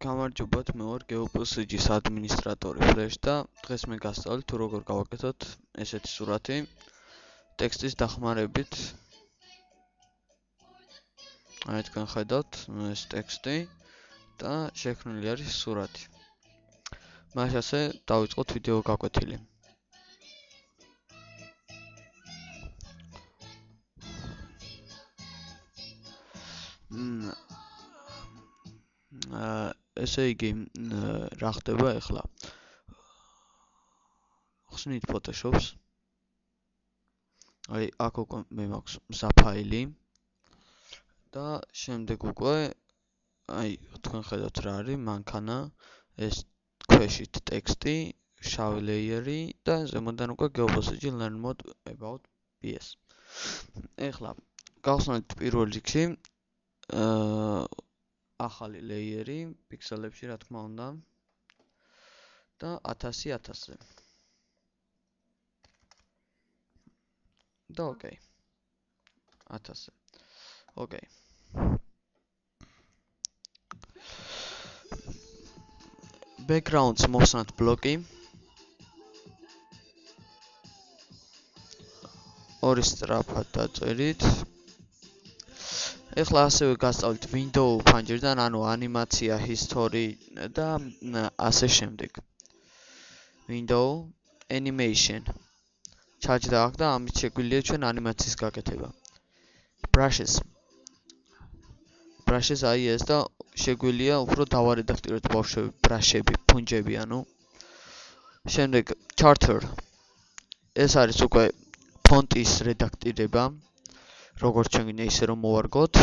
გამარჯობათ, მე ვარ GeoPSG-ის ადმინისტრატორი Flash და დღეს მე გასწავლით თუ როგორ გავაკეთოთ ესეთი სურათი ტექსტის დახმარებით. აი თქვენ ხედავთ, ეს ტექსტი და შექმნილი არის სურათი. მაშ ასე დავიწყოთ ვიდეო გაკვეთილი. ესე იგი, რა ხდება ახლა? ხსნით Photoshop-ს. აი, აქ უკვე მე მაქვს მზაფაილი და შემდეგ უკვე აი, თქვენ ხედავთ რა არის, მანქანა, ეს ქვეშით ტექსტი, შავი ლეიერი და ზემოდან უკვე GeoPSG Learn Mode About PS. ახლა გავხსნით პირველ რიგში ახალი ლეიერი პიქსელებში რა თქმა უნდა და 1000-ზე. და ოკეი. 1000-ზე. ოკეი. Backgrounds მოვსვათ ბლოკი. ორი სწრაფად დაწერით. ეხლა ასევე გასწავლით window ფანჯრიდან, ანუ ანიმაცია, history და ასე შემდეგ. Window animation. ჩაჯდა აქ და ამით შეგვიძლია ჩვენ ანიმაციის გაკეთება. Brushes. Brushes აი ეს და შეგვიძლია უფრო დავარედაქტიროთ ბავშვები, ბრაშები, ფუნჯები, ანუ. შემდეგ charter. ეს არის უკვე ფონტის რედაქტირება. როგორც ჩვენ გვინდა ისე რომ მოვარგოთ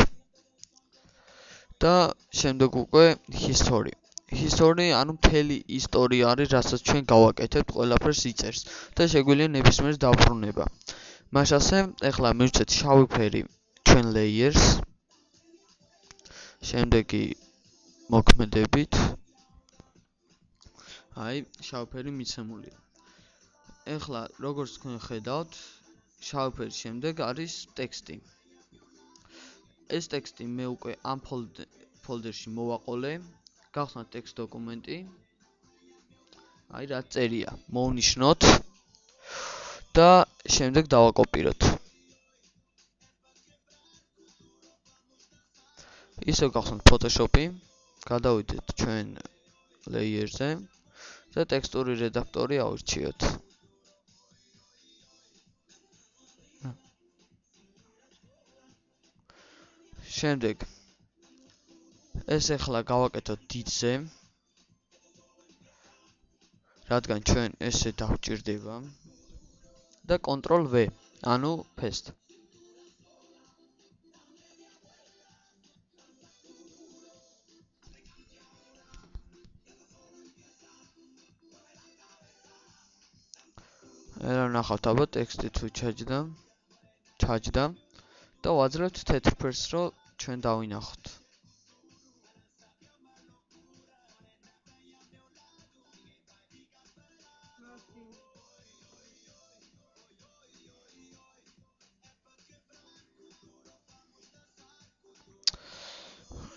და შემდეგ უკვე history. History ანუ მთელი ისტორია არის, რასაც ჩვენ გავაკეთებთ, ყველაფერს იწერს და შეგვიძლია ნებისმიერ დაბრუნება. მაშ ასე, ახლა მივცეთ შავი ფერი ჩვენ layers. შემდეგი მოქმედებით. აი, შავი ფერი მიცემულია. ახლა როგორც თქვენ ხედავთ, შავი ფერის შემდეგ არის ტექსტი. ეს ტექსტი მე უკვე ამ ფოლდერში მოვაყოლე. გავხსნათ ტექსტ დოკუმენტი. აი რა წერია, მოვნიშნოთ და შემდეგ დავაკოპიროთ. ისევ გავხსნათ Photoshop-ი, გადავიდეთ ჩვენ layer-ზე და ტექსტური რედაქტორი ავირჩიოთ. შემდეგ ეს ახლა გავაკეთოთ დიდზე, რადგან ჩვენ ესე დავჭირდება და Ctrl V, ანუ paste. რა ნახავთ, აბა ტექსტი თუ ჩაჯდა და ვაძლევთ თეთრ ფერს, რომ ჩვენ დავინახოთ.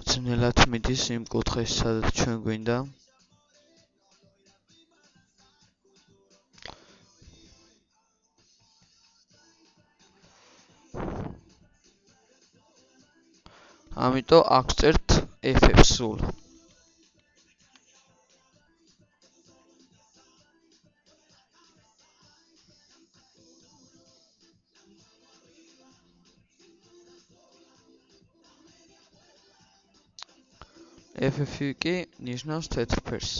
ძნელად მიდის იმ კუთხეში, სადაც ჩვენ გვინდა. ამიტომ აქ წერთ F-ებს სულ. F-ი კი ნიშნავს თეთრ ფერს.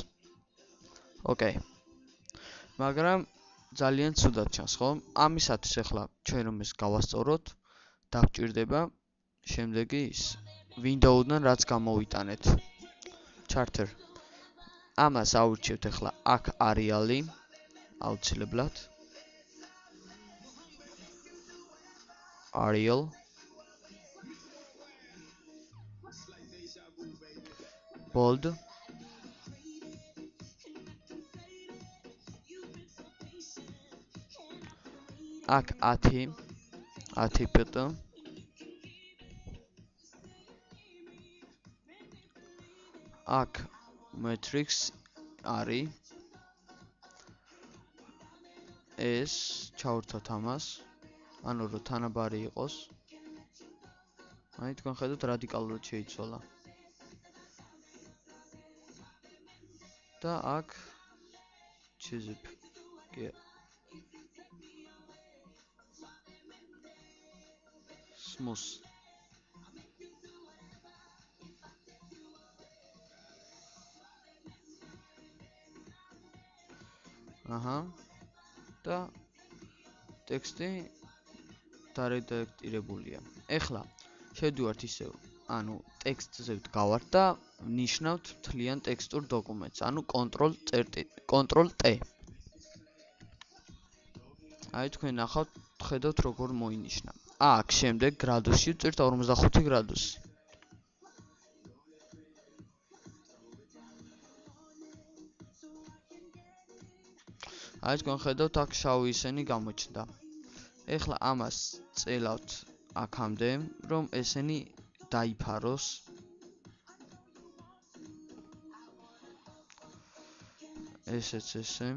ოკეი. მაგრამ ძალიან ცუდად ჩანს, ხო? ამისათვის ახლა ჩვენ რომ ეს გავასწოროთ, დავჭირდება შემდეგი ის window-დან რაც გამოვიტანეთ. charter. ამას ავირჩევთ ახლა აქ არეალი, აუცილებლად. Arial. Bold. აქ 10 პტ. აქ matrix არის ეს ჩავერთოთ ამას ანუ რომ თანაბარი იყოს აი თქვენ ხედავთ რადიკალურად შეიცვალა და აქ ჩიზიფ კი smooth აჰა და ტექსტი დარედაქტირებულია. ეხლა შევდივართ ისევ, ანუ ტექსტზე ვდგავართ და ნიშნავთ მთლიან ტექსტურ დოკუმენტს, ანუ Ctrl T. აი თქვენ ნახავთ, ხედავთ როგორ მოინიშნა. აქ შემდეგ გრადუსში ვწერთ 45 გრადუსი. აი თქვენ ხედავთ აქ შავი ისენი გამოჩნდა. ეხლა ამას წელავთ აქამდე, რომ ესენი დაიფაროს. ესეც ესე.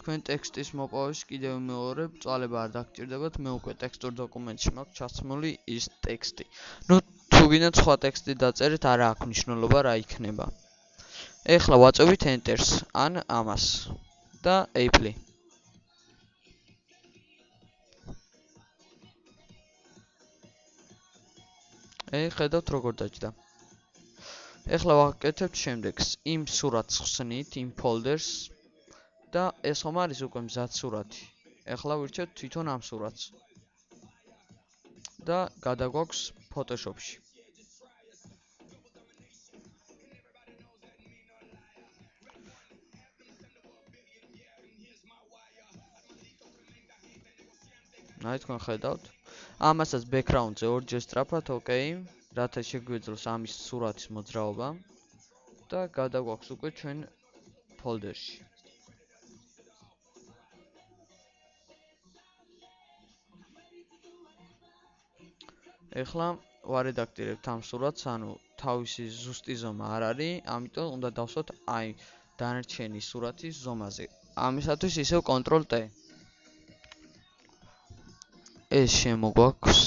თქვენ ტექსტის მოპოვებაში კიდევ მეორე წვალება არ დაგჭირდებათ, მე უკვე ტექსტურ დოკუმენტში მაქვს ჩაცმული ის ტექსტი. ნუ თუ გინდათ სხვა ტექსტი დაწერეთ, არა აქვს მნიშვნელობა რა იქნება. ეხლა ვაწვევით Enter-ს ან ამას და Apply. ხედავთ როგორ დაჯდა. ეხლა ვაკეთებთ შემდეგს. იმ სურათს ხსნით, იმ ფოლდერს და ეს ხომ არის უკვე მზად სურათი. ეხლა ვირჩევთ თვითონ ამ სურათს. და გადაგვაქვს Photoshop-ში. აი თქვენ ხედავთ. ამასაც background-ზე ორჯერ სწრაფად, ოკეი, რათა შეგვეძლოს ამის სურათის მოძრაობა და გადაგვაქვს უკვე ჩვენ ფოლდერში. ეხლა ვარედაქტირებთ ამ სურათს, ანუ თავისი ზუსტი ზომა არ არის, ამიტომ უნდა დავსვათ აი დანარჩენი სურათის ზომაზე. ამისათვის ისევ Ctrl T. ეს შემოგვაქვს.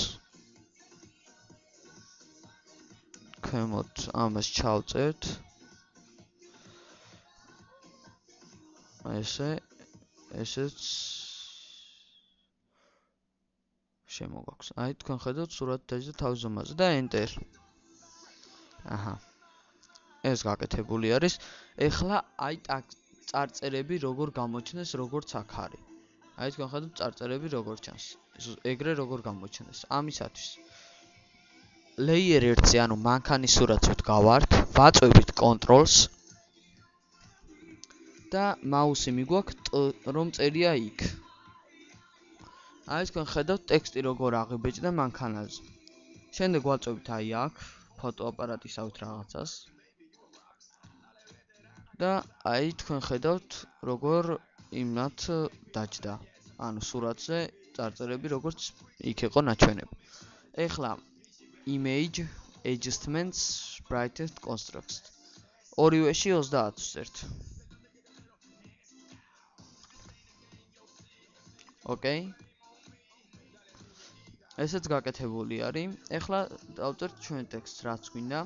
ქვემოთ ამას ჩავწერთ. ესეც შემოგვაქვს. აი თქვენ ხედავთ სურათი დაჯდა თავის ზომაზე და Enter. აჰა. ეს გაკეთებული არის. ეხლა აი წარწერები როგორ გამოჩნდეს, როგორც აქ არის. აი თქვენ ხედავთ წარწერები როგორ ჩანს. ეგრე როგორ გამოჩნდეს. ამისათვის layer 1-ზე, ანუ მანქანის სურათს ვდგავართ, ვაწვევით Ctrl-ს და მაუსი მიგვაქვს რომ წერია იქ. აი თქვენ ხედავთ ტექსტი როგორ აღიბეჭდა მანქანაზე. შემდეგ ვაწვევით აი აქ ფოტოაპარატისავით რაღაცას. და აი თქვენ ხედავთ როგორ იმათ დაჯდა. ანუ სურათზე წარწერები როგორც იქ იყო ნაჩვენები. ეხლა image adjustments brightest contrast. ორივეში 30 ვწერთ. ოკეი. ესეც გაკეთებული არის. ეხლა დავწერთ ჩვენ ტექსტს რაც გვინდა.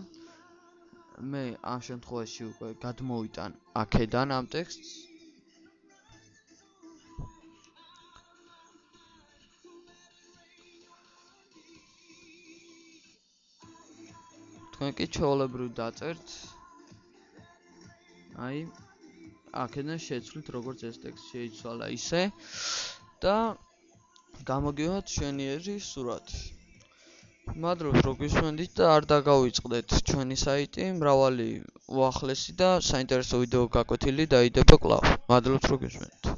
მე ამ შემთხვევაში უკვე გადმოვიტან აქედან ამ ტექსტს. თქვენ კი ჩვეულებრივ დაწერთ. აი აქედან შეცვლით როგორც ეს ტექსტი შეიცვალა ისე და გამოგივათ შვენიერი სურათი. მადლობთ რომ გვისმენთ და არ დაგავიწყდეთ ჩვენი საიტი, მრავალი უახლესი და საინტერესო ვიდეო გაკვეთილი დაიდება კვლავ. მადლობთ რომ გვისმენთ.